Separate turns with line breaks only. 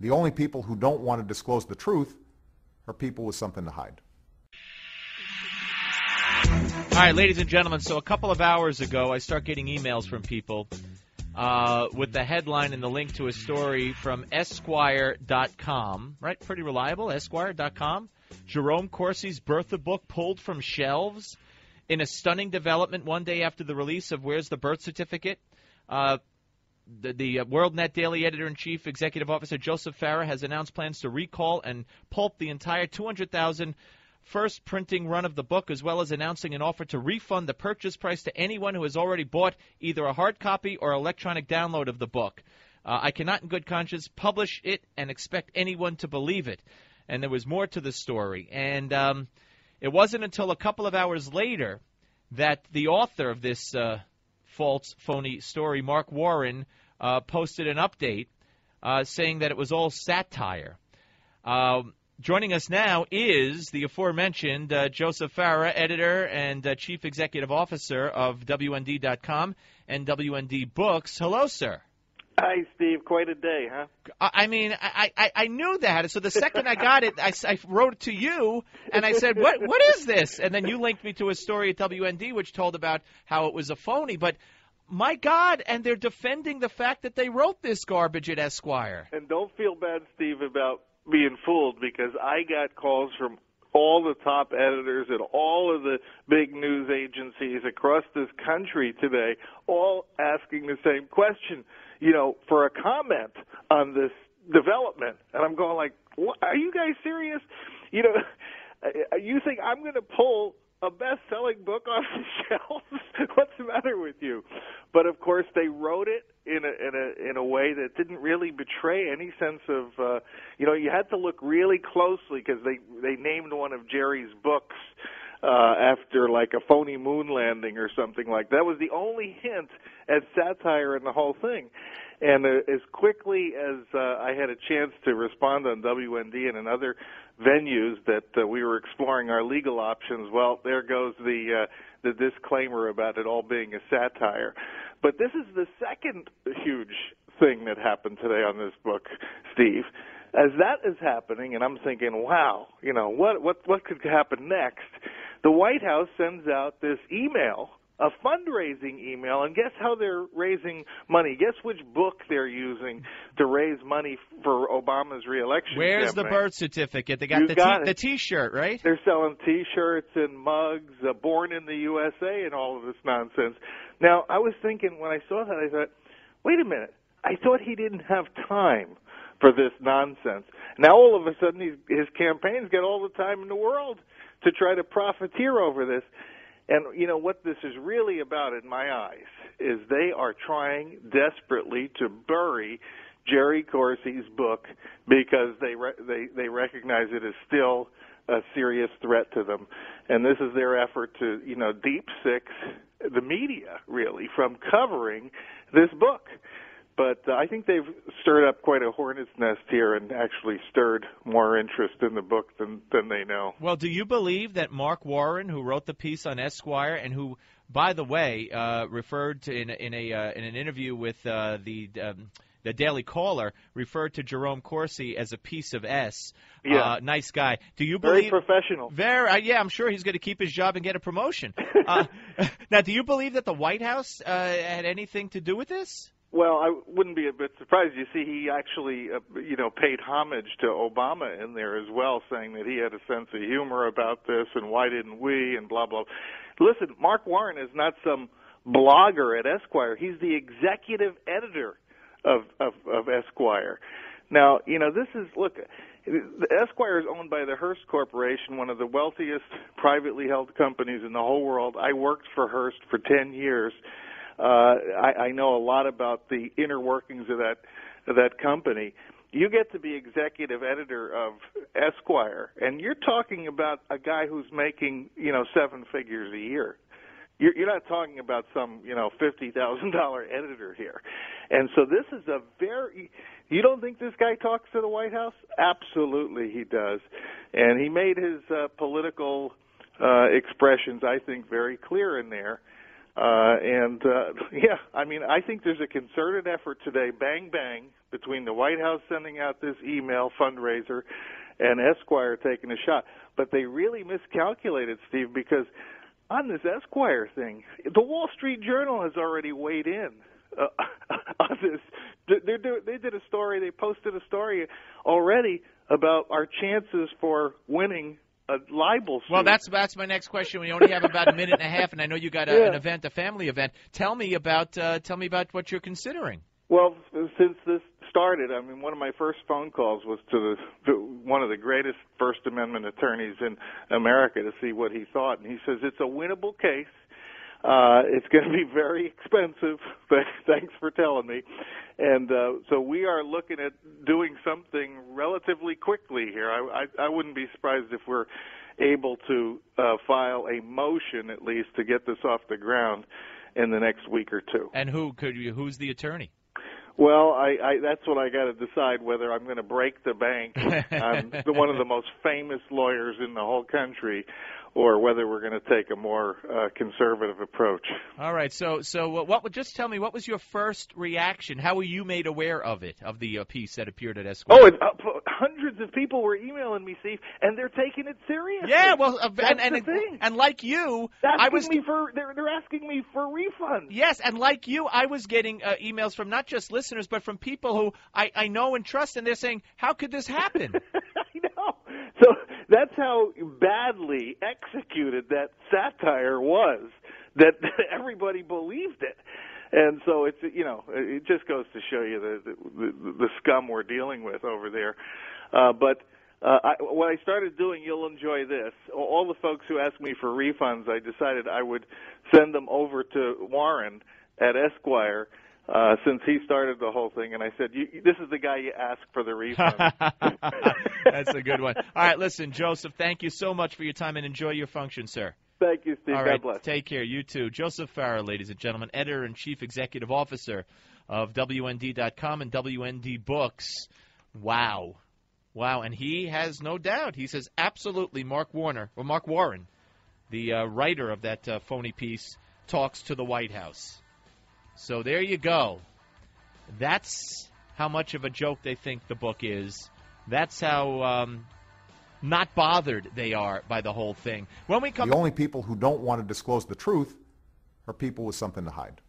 The only people who don't want to disclose the truth are people with something to hide.
All right, ladies and gentlemen, so a couple of hours ago, I start getting emails from people with the headline and the link to a story from Esquire.com, right? Pretty reliable, Esquire.com. Jerome Corsi's Bertha book pulled from shelves in a stunning development one day after the release of Where's the Birth Certificate? The WorldNet Daily Editor-in-Chief Executive Officer Joseph Farah has announced plans to recall and pulp the entire 200,000 first printing run of the book, as well as announcing an offer to refund the purchase price to anyone who has already bought either a hard copy or electronic download of the book. I cannot in good conscience publish it and expect anyone to believe it. And there was more to the story. And it wasn't until a couple of hours later that the author of this false, phony story, Mark Warren, posted an update saying that it was all satire. Joining us now is the aforementioned Joseph Farah, editor and chief executive officer of WND.com and WND Books. Hello, sir.
Hi, Steve. Quite a day, huh?
I mean, I knew that. So the second I got it, I wrote it to you, and I said, what is this? And then you linked me to a story at WND which told about how it was a phony. But, my God, and they're defending the fact that they wrote this garbage at Esquire.
And don't feel bad, Steve, about being fooled, because I got calls from all the top editors at all of the big news agencies across this country today, all asking the same question, for a comment on this development. And I'm going like, what? Are you guys serious? You think I'm going to pull a best-selling book off the shelves? What's the matter with you? But of course, they wrote it in a way that didn't really betray any sense of, you had to look really closely because they named one of Jerry's books after like a phony moon landing or something like that. That was the only hint at satire in the whole thing. And as quickly as I had a chance to respond on WND and in other venues that we were exploring our legal options, well, there goes the disclaimer about it all being a satire. But this is the second huge thing that happened today on this book, Steve. As that is happening, and I'm thinking, wow, what could happen next? The White House sends out this email, a fundraising email, and guess how they're raising money? Guess which book they're using to raise money for Obama's reelection
Where's
campaign?
The birth certificate? They got the T-shirt, right?
They're selling T-shirts and mugs, Born in the USA, and all of this nonsense. Now, I was thinking when I saw that, I thought, wait a minute. I thought he didn't have time for this nonsense. Now, all of a sudden, his campaign's got all the time in the world to try to profiteer over this. And, what this is really about in my eyes is they are trying desperately to bury Jerry Corsi's book because they recognize it as still a serious threat to them. And this is their effort to, deep six the media, really, from covering this book. But I think they've stirred up quite a hornet's nest here and actually stirred more interest in the book than they know.
Well, do you believe that Mark Warren, who wrote the piece on Esquire and who, by the way, referred to in an interview with the Daily Caller, referred to Jerome Corsi as a piece of S.
Yeah.
Nice guy. Do you believe?
Very professional.
Yeah, I'm sure he's going to keep his job and get a promotion. Now, do you believe that the White House had anything to do with this?
Well, I wouldn't be a bit surprised. You see, he actually, paid homage to Obama in there as well, saying that he had a sense of humor about this and why didn't we and blah, blah. Listen, Mark Warren is not some blogger at Esquire. He's the executive editor of Esquire. Now, this is, look, Esquire is owned by the Hearst Corporation, one of the wealthiest privately held companies in the whole world. I worked for Hearst for 10 years. I know a lot about the inner workings of that company. You get to be executive editor of Esquire, and you're talking about a guy who's making, 7 figures a year. You're not talking about some, $50,000 editor here. And so this is a very – you don't think this guy talks to the White House? Absolutely he does. And he made his political expressions, I think, very clear in there. Yeah, I mean, I think there's a concerted effort today, bang, bang, between the White House sending out this email fundraiser and Esquire taking a shot. But they really miscalculated, Steve, because on this Esquire thing, the Wall Street Journal has already weighed in on this. They did a story, they posted a story already about our chances for winning a libel suit.
Well, that's my next question. We only have about a minute and a half, and I know you got an event, a family event. Tell me about what you're considering.
Well, since this started, I mean, one of my first phone calls was to one of the greatest First Amendment attorneys in America to see what he thought, and he says it's a winnable case. It's going to be very expensive. Thanks for telling me. And so we are looking at doing something relatively quickly here. I wouldn't be surprised if we're able to file a motion, at least, to get this off the ground in the next week or two.
And who's the attorney?
Well, that's what I got to decide, whether I'm going to break the bank. I'm one of the most famous lawyers in the whole country, or whether we're going to take a more conservative approach.
All right. So just tell me, what was your first reaction? How were you made aware of it, of the piece that appeared at Esquire?
Oh, hundreds of people were emailing me, Steve, and they're taking it seriously.
Yeah, well,
that's the thing.
And like you,
they're asking me for refunds.
Yes, and like you, I was getting emails from not just listeners, but from people who I know and trust, and they're saying, how could this happen?
I know. So that's how badly executed that satire was, that everybody believed it. And so it just goes to show you the scum we're dealing with over there. But what I started doing, you'll enjoy this. All the folks who asked me for refunds, I decided I would send them over to Warren at Esquire, since he started the whole thing, and I said, this is the guy you ask for the refund.
That's a good one. All right, listen, Joseph, thank you so much for your time, and enjoy your function, sir.
Thank you, Steve.
All right,
God bless.
Take care. You too. Joseph Farah, ladies and gentlemen, editor and chief executive officer of WND.com and WND Books. Wow. And he has no doubt. He says, absolutely, Mark Warren, the writer of that phony piece, talks to the White House. So there you go. That's how much of a joke they think the book is. That's how not bothered they are by the whole thing. When we come,
the only people who don't want to disclose the truth are people with something to hide.